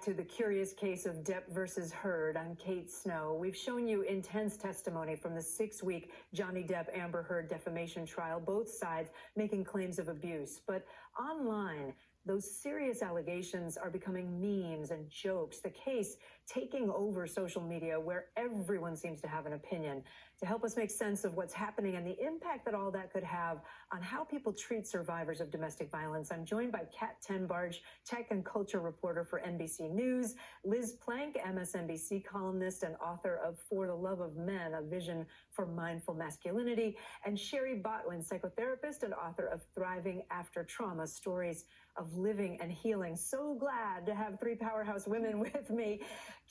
to the curious case of Depp versus Heard. I'm Kate Snow. We've shown you intense testimony from the 6-week Johnny Depp-Amber Heard defamation trial, both sides making claims of abuse. But online, those serious allegations are becoming memes and jokes, the case taking over social media where everyone seems to have an opinion. To help us make sense of what's happening and the impact that all that could have on how people treat survivors of domestic violence, I'm joined by Kat Tenbarge, tech and culture reporter for NBC News, Liz Plank, MSNBC columnist and author of For the Love of Men, A Vision for Mindful Masculinity, and Sherry Botwin, psychotherapist and author of Thriving After Trauma, Stories of Living and Healing. So glad to have three powerhouse women with me.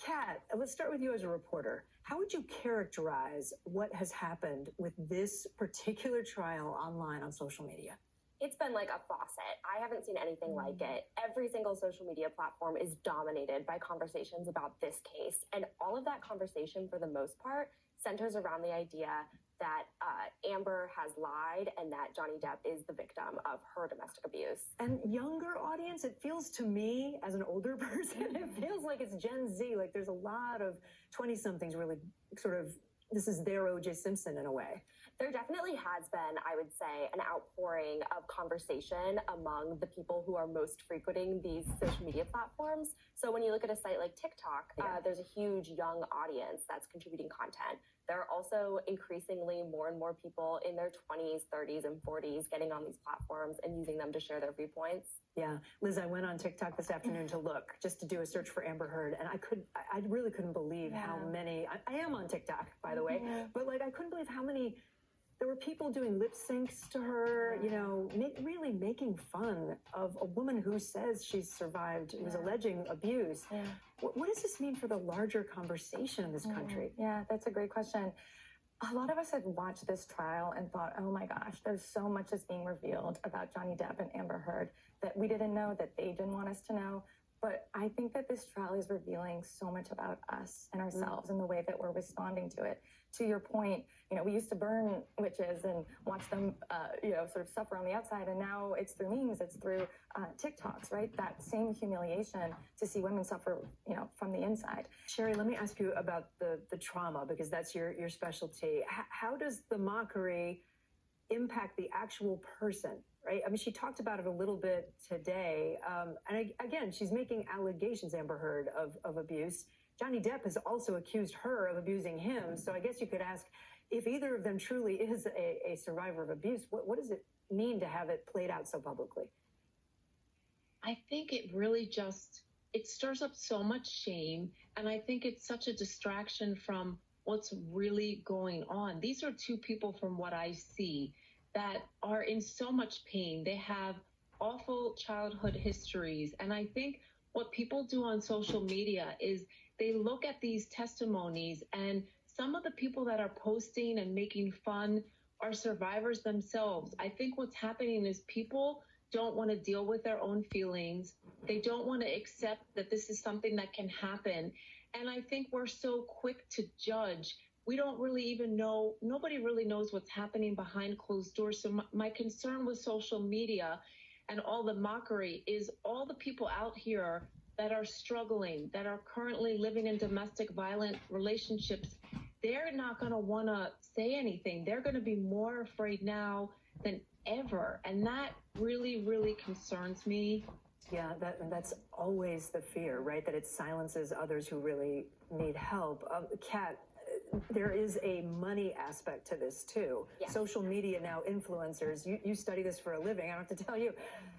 Kat, let's start with you as a reporter. How would you characterize what has happened with this particular trial online on social media? It's been like a faucet. I haven't seen anything like it. Every single social media platform is dominated by conversations about this case. And all of that conversation, for the most part, centers around the idea that Amber has lied and that Johnny Depp is the victim of her domestic abuse. And younger audience, it feels to me, as an older person, it feels like it's Gen Z. Like there's a lot of 20-somethings really sort of, this is their O.J. Simpson in a way. There definitely has been, I would say, an outpouring of conversation among the people who are most frequenting these social media platforms. So when you look at a site like TikTok, there's a huge young audience that's contributing content. There are also increasingly more and more people in their 20s, 30s, and 40s getting on these platforms and using them to share their viewpoints. Yeah. Liz, I went on TikTok this afternoon to look, just to do a search for Amber Heard, and I really couldn't believe how many, I am on TikTok, by the way, but like I couldn't believe how many, there were people doing lip syncs to her, you know, really making fun of a woman who says she's survived, was alleging abuse. What does this mean for the larger conversation in this country? Yeah, that's a great question. A lot of us have watched this trial and thought, oh my gosh, there's so much that's being revealed about Johnny Depp and Amber Heard that we didn't know, that they didn't want us to know. But I think that this trial is revealing so much about us and ourselves and the way that we're responding to it. To your point, you know, we used to burn witches and watch them, sort of suffer on the outside. And now it's through memes, it's through TikToks, right? That same humiliation to see women suffer, you know, from the inside. Sherry, let me ask you about the trauma, because that's your specialty. How does the mockery impact the actual person? Right? I mean, she talked about it a little bit today. And again, she's making allegations, Amber Heard, of abuse. Johnny Depp has also accused her of abusing him. So I guess you could ask, if either of them truly is a survivor of abuse, what does it mean to have it played out so publicly? I think it really it stirs up so much shame. And I think it's such a distraction from what's really going on. These are two people, from what I see, that are in so much pain. They have awful childhood histories. And I think what people do on social media is they look at these testimonies, and some of the people that are posting and making fun are survivors themselves. I think what's happening is people don't want to deal with their own feelings. They don't want to accept that this is something that can happen. And I think we're so quick to judge. We don't really even know, nobody really knows what's happening behind closed doors. So my concern with social media and all the mockery is all the people out here that are struggling, that are currently living in domestic violent relationships. They're not going to want to say anything. They're going to be more afraid now than ever. And that really, really concerns me. Yeah, that's always the fear, right? That it silences others who really need help. Kat, there is a money aspect to this too. Yes. Social media now, influencers, you study this for a living. I don't have to tell you,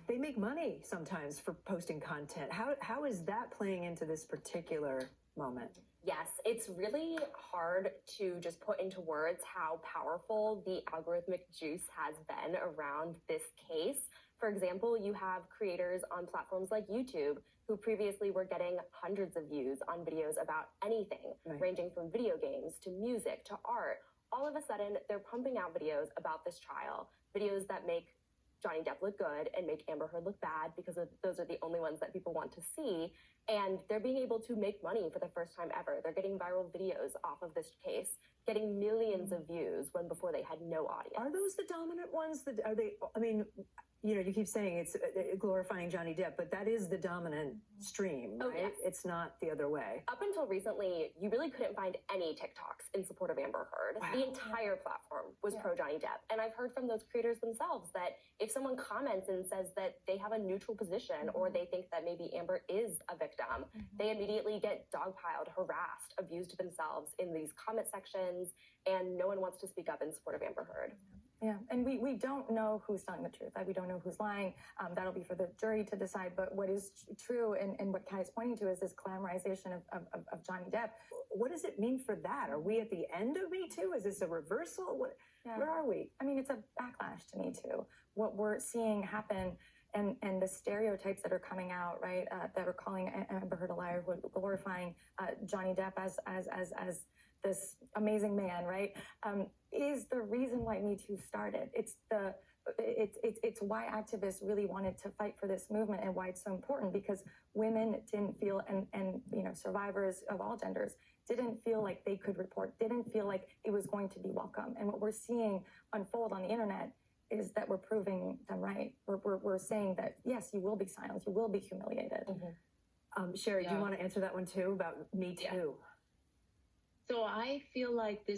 they make money sometimes for posting content. How is that playing into this particular moment? Yes, it's really hard to just put into words how powerful the algorithmic juice has been around this case. For example, you have creators on platforms like YouTube who previously were getting hundreds of views on videos about anything, ranging from video games to music to art. All of a sudden, they're pumping out videos about this trial, videos that make Johnny Depp look good and make Amber Heard look bad, because those are the only ones that people want to see. And they're being able to make money for the first time ever. They're getting viral videos off of this case, getting millions of views when before they had no audience. Are those the dominant ones? Are they? I mean, You keep saying it's glorifying Johnny Depp, but that is the dominant stream, right? Oh, yes. It's not the other way. Up until recently, you really couldn't find any TikToks in support of Amber Heard. Wow. The entire platform was pro Johnny Depp. And I've heard from those creators themselves that if someone comments and says that they have a neutral position or they think that maybe Amber is a victim, they immediately get dogpiled, harassed, abused themselves in these comment sections, and no one wants to speak up in support of Amber Heard. Yeah, and we don't know who's telling the truth. We don't know who's lying. That'll be for the jury to decide. But what is true and what Kai is pointing to is this glamorization of Johnny Depp. What does it mean for that? Are we at the end of Me Too? Is this a reversal? Where are we? I mean, it's a backlash to Me Too. What we're seeing happen and the stereotypes that are coming out, right, that are calling Amber Heard a liar, glorifying Johnny Depp as this amazing man, right, is the reason why Me Too started. It's why activists really wanted to fight for this movement and why it's so important, because women didn't feel, and survivors of all genders didn't feel like they could report, didn't feel like it was going to be welcome. And what we're seeing unfold on the internet is that we're proving them right. We're saying that, yes, you will be silenced, you will be humiliated. Sherry, do you want to answer that one too about Me Too? Yeah. So I feel like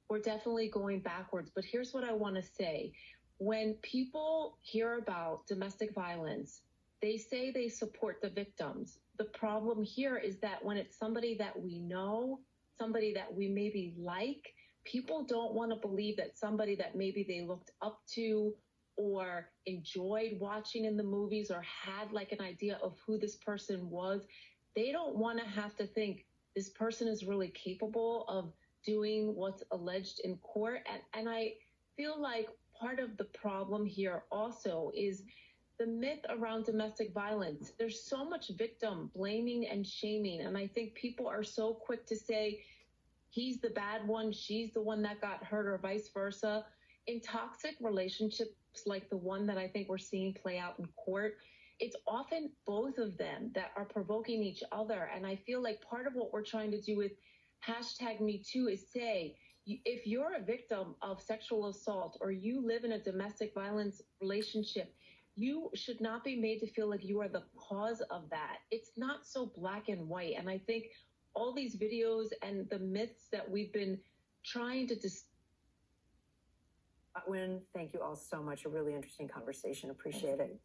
we're definitely going backwards, but here's what I want to say. When people hear about domestic violence, they say they support the victims. The problem here is that when it's somebody that we know, somebody that we maybe like, people don't want to believe that somebody that maybe they looked up to or enjoyed watching in the movies or had like an idea of who this person was, they don't want to have to think, this person is really capable of doing what's alleged in court. And I feel like part of the problem here also is the myth around domestic violence. There's so much victim blaming and shaming. And I think people are so quick to say, he's the bad one, she's the one that got hurt, or vice versa. In toxic relationships like the one that I think we're seeing play out in court, it's often both of them that are provoking each other. And I feel like part of what we're trying to do with #MeToo is say, if you're a victim of sexual assault or you live in a domestic violence relationship, you should not be made to feel like you are the cause of that. It's not so black and white. And I think all these videos and the myths that we've been trying to Thank you all so much. A really interesting conversation. Appreciate it.